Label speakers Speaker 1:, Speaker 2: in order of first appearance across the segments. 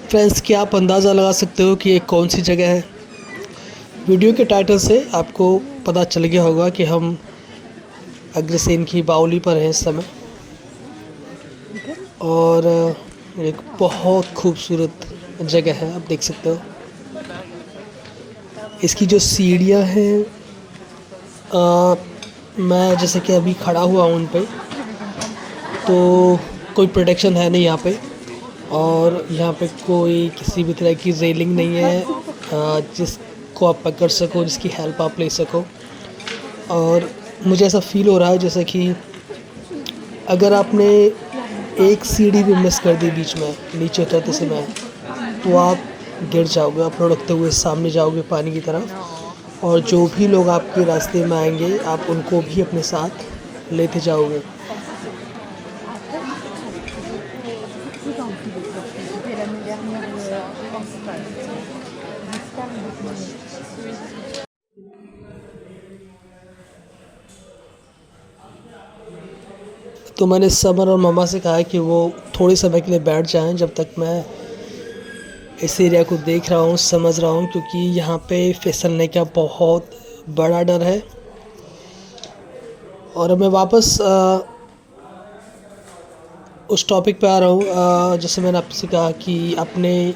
Speaker 1: Friends, क्या आप अंदाज़ा लगा सकते हो कि ये कौन सी जगह है? वीडियो के टाइटल से आपको पता चल गया होगा कि हम अग्रसेन की बावली पर हैं इस समय। और एक बहुत खूबसूरत जगह है, आप देख सकते हो। इसकी जो सीढ़ियाँ हैं, मैं जैसे कि अभी खड़ा हुआ हूँ उन पे, तो कोई प्रोटेक्शन है नहीं यहाँ पे। और यहाँ पे कोई किसी भी तरह की रेलिंग नहीं है जिसको आप पकड़ सको, जिसकी हेल्प आप ले सको। और मुझे ऐसा फील हो रहा है जैसे कि अगर आपने एक सीढ़ी भी मिस कर दी बीच में नीचे उतरते समय, तो आप गिर जाओगे, आप लुढ़कते हुए सामने जाओगे पानी की तरफ। और जो भी लोग आपके रास्ते में आएंगे, आप उनको भी अपने साथ लेते जाओगे। तो मैंने समर और मम्मा से कहा है कि वो थोड़े समय के लिए बैठ जाएं जब तक मैं इस एरिया को देख रहा हूँ, समझ रहा हूँ, क्योंकि यहाँ पे फिसलने का बहुत बड़ा डर है। और मैं वापस उस टॉपिक पे आ रहा हूँ। जैसे मैंने आपसे कहा कि अपने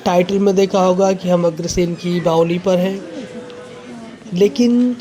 Speaker 1: टाइटल में देखा होगा कि हम अग्रसेन की बावली पर हैं, लेकिन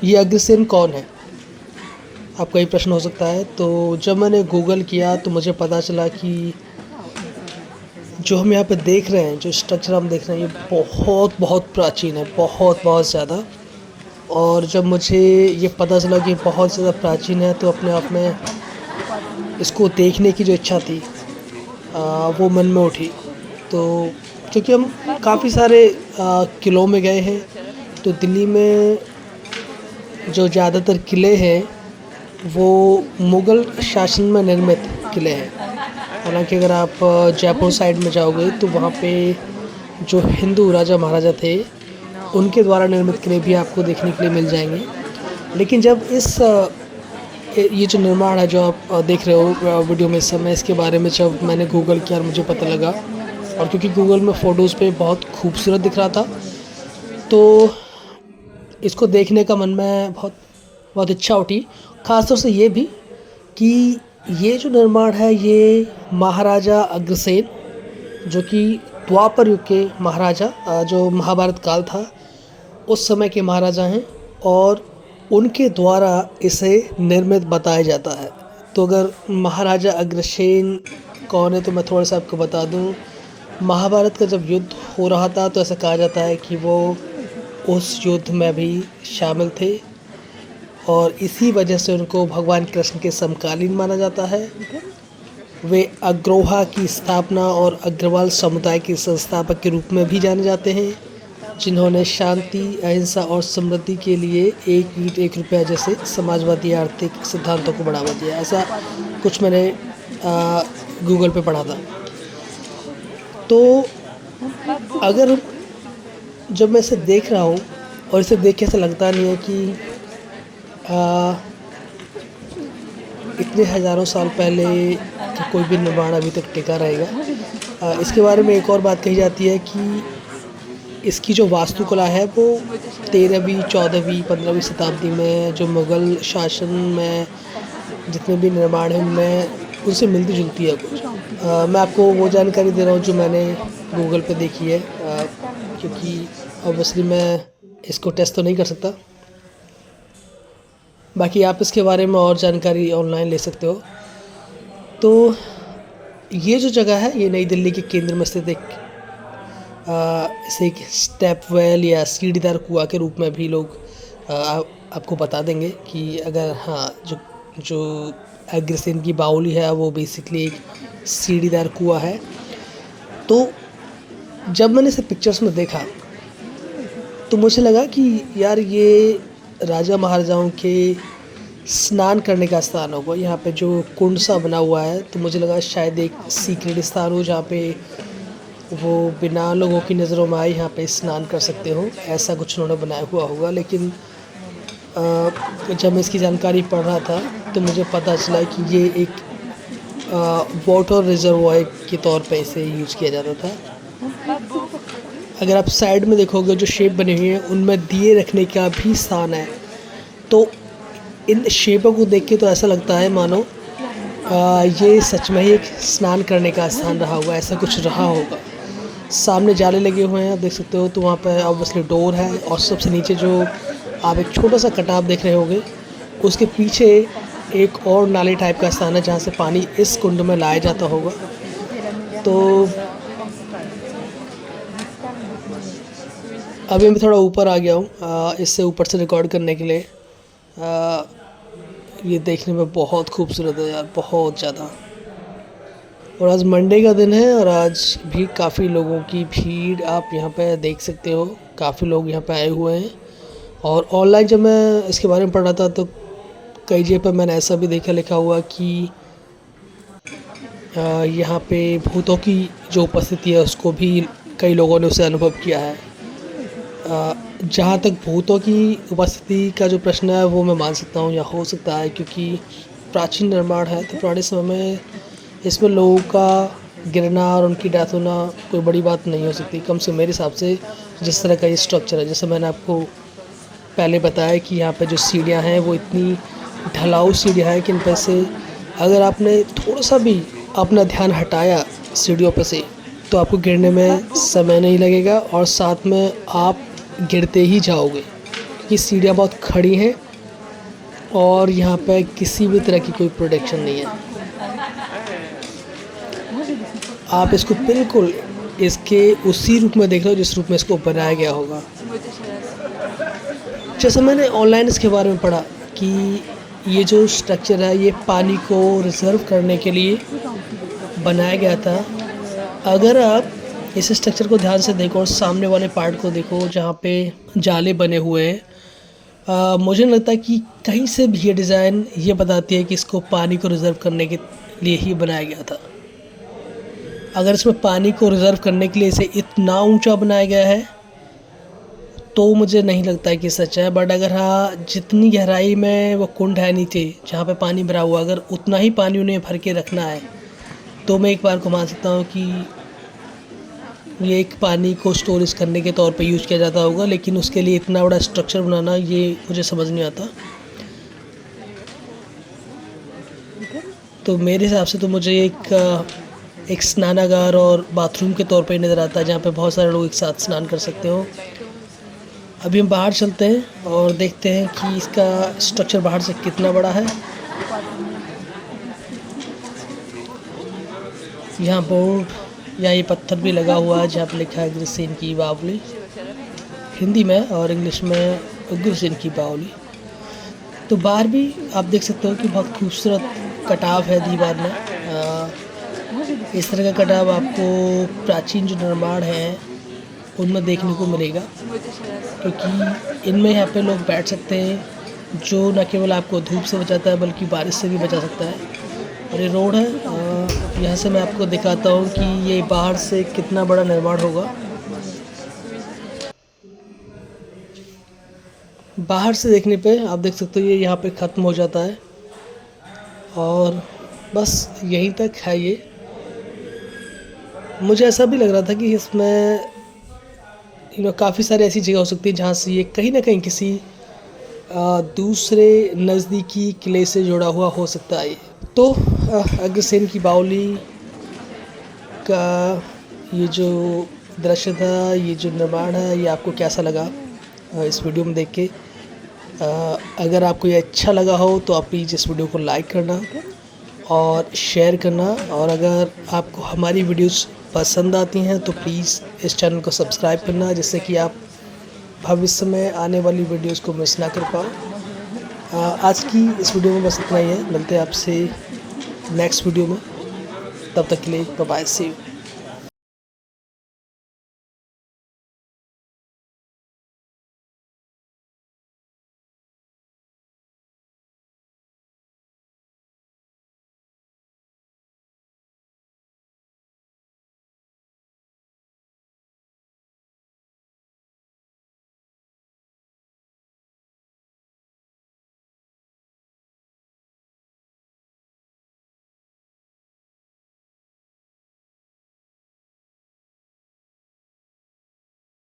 Speaker 1: ये अग्रसेन कौन है? आपका ये प्रश्न हो सकता है। तो जब मैंने गूगल किया तो मुझे पता चला कि जो हम यहाँ पे देख रहे हैं, जो स्ट्रक्चर हम देख रहे हैं, ये बहुत बहुत प्राचीन है, बहुत बहुत ज़्यादा। और जब मुझे ये पता चला कि बहुत ज़्यादा प्राचीन है, तो अपने आप में इसको देखने की जो इच्छा थी वो मन में उठी। तो क्योंकि हम काफ़ी सारे किलों में गए हैं, तो दिल्ली में जो ज़्यादातर किले हैं वो मुग़ल शासन में निर्मित किले हैं। हालांकि अगर आप जयपुर साइड में जाओगे तो वहाँ पे जो हिंदू राजा महाराजा थे, उनके द्वारा निर्मित किले भी आपको देखने के लिए मिल जाएंगे। लेकिन जब ये जो निर्माण है जो आप देख रहे हो वीडियो में इस समय, इसके बारे में जब मैंने गूगल किया और मुझे पता लगा, और क्योंकि गूगल में फ़ोटोज़ पे बहुत खूबसूरत दिख रहा था, तो इसको देखने का मन में बहुत बहुत इच्छा उठी। ख़ास तौर से ये भी कि ये जो निर्माण है, ये महाराजा अग्रसेन, जो कि द्वापर युग के महाराजा, जो महाभारत काल था उस समय के महाराजा हैं, और उनके द्वारा इसे निर्मित बताया जाता है। तो अगर महाराजा अग्रसेन कौन है, तो मैं थोड़ा सा आपको बता दूं। महाभारत का जब युद्ध हो रहा था, तो ऐसा कहा जाता है कि वो उस युद्ध में भी शामिल थे, और इसी वजह से उनको भगवान कृष्ण के समकालीन माना जाता है। वे अग्रोहा की स्थापना और अग्रवाल समुदाय के संस्थापक के रूप में भी जाने जाते हैं, जिन्होंने शांति, अहिंसा और समृद्धि के लिए एक ईंट एक रुपया जैसे समाजवादी आर्थिक सिद्धांतों को बढ़ावा दिया। ऐसा कुछ मैंने गूगल पे पढ़ा था। तो अगर जब मैं इसे देख रहा हूँ, और इसे देख के ऐसा लगता नहीं है कि इतने हज़ारों साल पहले का कोई भी निर्माण अभी तक टिका रहेगा। इसके बारे में एक और बात कही जाती है कि इसकी जो वास्तुकला है वो 13वीं, 14वीं, 15वीं शताब्दी में जो मुग़ल शासन में जितने भी निर्माण हैं उनमें उनसे मिलती जुलती है कुछ। मैं आपको वो जानकारी दे रहा हूँ जो मैंने गूगल पे देखी है, क्योंकि ऑब्वियसली मैं इसको टेस्ट तो नहीं कर सकता। बाकी आप इसके बारे में और जानकारी ऑनलाइन ले सकते हो। तो ये जो जगह है, ये नई दिल्ली के केंद्र में स्थित इसे एक स्टेप वेल या सीढ़ीदार कुआं के रूप में भी लोग आपको बता देंगे कि अगर जो अग्रसेन की बावली है वो बेसिकली एक सीढ़ीदार कुआं है। तो जब मैंने इसे पिक्चर्स में देखा, तो मुझे लगा कि यार ये राजा महाराजाओं के स्नान करने का स्थान होगा। यहाँ पे जो कुंड सा बना हुआ है, तो मुझे लगा शायद एक सीक्रेट स्थान हो जहाँ पे वो बिना लोगों की नज़रों में आए यहाँ पे स्नान कर सकते हो। ऐसा कुछ उन्होंने बनाया हुआ होगा। लेकिन जब मैं इसकी जानकारी पढ़ रहा था, तो मुझे पता चला कि ये एक वाटर रिजर्वॉयर के तौर पे इसे यूज़ किया जाता था। अगर आप साइड में देखोगे जो शेप बनी हुई है उनमें दिए रखने का भी स्थान है। तो इन शेपों को देख के तो ऐसा लगता है मानो ये सच में ही एक स्नान करने का स्थान रहा होगा, ऐसा कुछ रहा होगा। सामने जाले लगे हुए हैं, आप देख सकते हो। तो वहाँ पे ऑब्वियसली डोर है और सबसे नीचे जो आप एक छोटा सा कटाव देख रहे होंगे उसके पीछे एक और नाले टाइप का स्थान है जहाँ से पानी इस कुंड में लाया जाता होगा। तो अभी मैं थोड़ा ऊपर आ गया हूँ इससे ऊपर से रिकॉर्ड करने के लिए। ये देखने में बहुत खूबसूरत है यार, बहुत ज़्यादा। और आज मंडे का दिन है और आज भी काफ़ी लोगों की भीड़ आप यहाँ पे देख सकते हो। काफ़ी लोग यहाँ पे आए हुए हैं। और ऑनलाइन जब मैं इसके बारे में पढ़ रहा था तो कई जगह पर मैंने ऐसा भी देखा लिखा हुआ कि यहाँ पे भूतों की जो उपस्थिति है उसको भी कई लोगों ने उसे अनुभव किया है। जहाँ तक भूतों की उपस्थिति का जो प्रश्न है वो मैं मान सकता हूँ या हो सकता है, क्योंकि प्राचीन निर्माण है तो पुराने समय में इसमें लोगों का गिरना और उनकी डेथ होना कोई बड़ी बात नहीं हो सकती, कम से मेरे हिसाब से। जिस तरह का ये स्ट्रक्चर है, जैसे मैंने आपको पहले बताया कि यहाँ पे जो सीढ़ियाँ हैं वो इतनी ढलाऊ सीढ़ियाँ हैं कि इन पर से अगर आपने थोड़ा सा भी अपना ध्यान हटाया सीढ़ियों पर से तो आपको गिरने में समय नहीं लगेगा और साथ में आप गिरते ही जाओगे, क्योंकि सीढ़ियाँ बहुत खड़ी हैं और यहाँ पे किसी भी तरह की कोई प्रोटेक्शन नहीं है। आप इसको बिल्कुल इसके उसी रूप में देख रहे हो जिस रूप में इसको बनाया गया होगा। जैसे मैंने ऑनलाइन इसके बारे में पढ़ा कि ये जो स्ट्रक्चर है ये पानी को रिजर्व करने के लिए बनाया गया था। अगर आप इस स्ट्रक्चर को ध्यान से देखो और सामने वाले पार्ट को देखो जहाँ पे जाले बने हुए हैं, मुझे नहीं लगता कि कहीं से भी ये डिज़ाइन ये बताती है कि इसको पानी को रिज़र्व करने के लिए ही बनाया गया था। अगर इसमें पानी को रिज़र्व करने के लिए इसे इतना ऊंचा बनाया गया है तो मुझे नहीं लगता है कि सच है। बट अगर हाँ, जितनी गहराई में वो कुंड है नीचे जहाँ पे पानी भरा हुआ, अगर उतना ही पानी उन्हें भर के रखना है तो मैं एक बार को मान सकता हूँ कि ये एक पानी को स्टोरेज करने के तौर पे यूज़ किया जाता होगा। लेकिन उसके लिए इतना बड़ा स्ट्रक्चर बनाना ये मुझे समझ नहीं आता। तो मेरे हिसाब से तो मुझे एक स्नानागार और बाथरूम के तौर पे नज़र आता है जहाँ पे बहुत सारे लोग एक साथ स्नान कर सकते हो। अभी हम बाहर चलते हैं और देखते हैं कि इसका स्ट्रक्चर बाहर से कितना बड़ा है। यहाँ बोर्ड या ये पत्थर भी लगा हुआ है जहाँ पे लिखा है अग्रसेन की बावली हिंदी में और इंग्लिश में अग्रसेन की बावली। तो बाहर भी आप देख सकते हो कि बहुत खूबसूरत कटाव है दीवार में। इस तरह का कटाव आपको प्राचीन जो निर्माण है उनमें देखने को मिलेगा, क्योंकि इनमें यहाँ पे लोग बैठ सकते हैं जो न केवल आपको धूप से बचाता है बल्कि बारिश से भी बचा सकता है। और ये रोड है, यहाँ से मैं आपको दिखाता हूँ कि ये बाहर से कितना बड़ा निर्माण होगा। बाहर से देखने पे आप देख सकते हो ये यहाँ पे ख़त्म हो जाता है और बस यहीं तक है ये। मुझे ऐसा भी लग रहा था कि इसमें काफ़ी सारी ऐसी जगह हो सकती है जहाँ से ये कहीं ना कहीं किसी दूसरे नज़दीकी किले से जुड़ा हुआ हो सकता है। तो अग्रसेन की बावली का ये जो दृश्य था, ये जो निर्माण है, ये आपको कैसा लगा इस वीडियो में देख के? अगर आपको ये अच्छा लगा हो तो आप प्लीज़ इस वीडियो को लाइक करना और शेयर करना। और अगर आपको हमारी वीडियोस पसंद आती हैं तो प्लीज़ इस चैनल को सब्सक्राइब करना, जिससे कि आप भविष्य में आने वाली वीडियोस को मिस ना कर पाओ। आज की इस वीडियो में बस इतना ही है। मिलते हैं आपसे नेक्स्ट वीडियो में, तब तक के लिए बाय बाय, सी यू।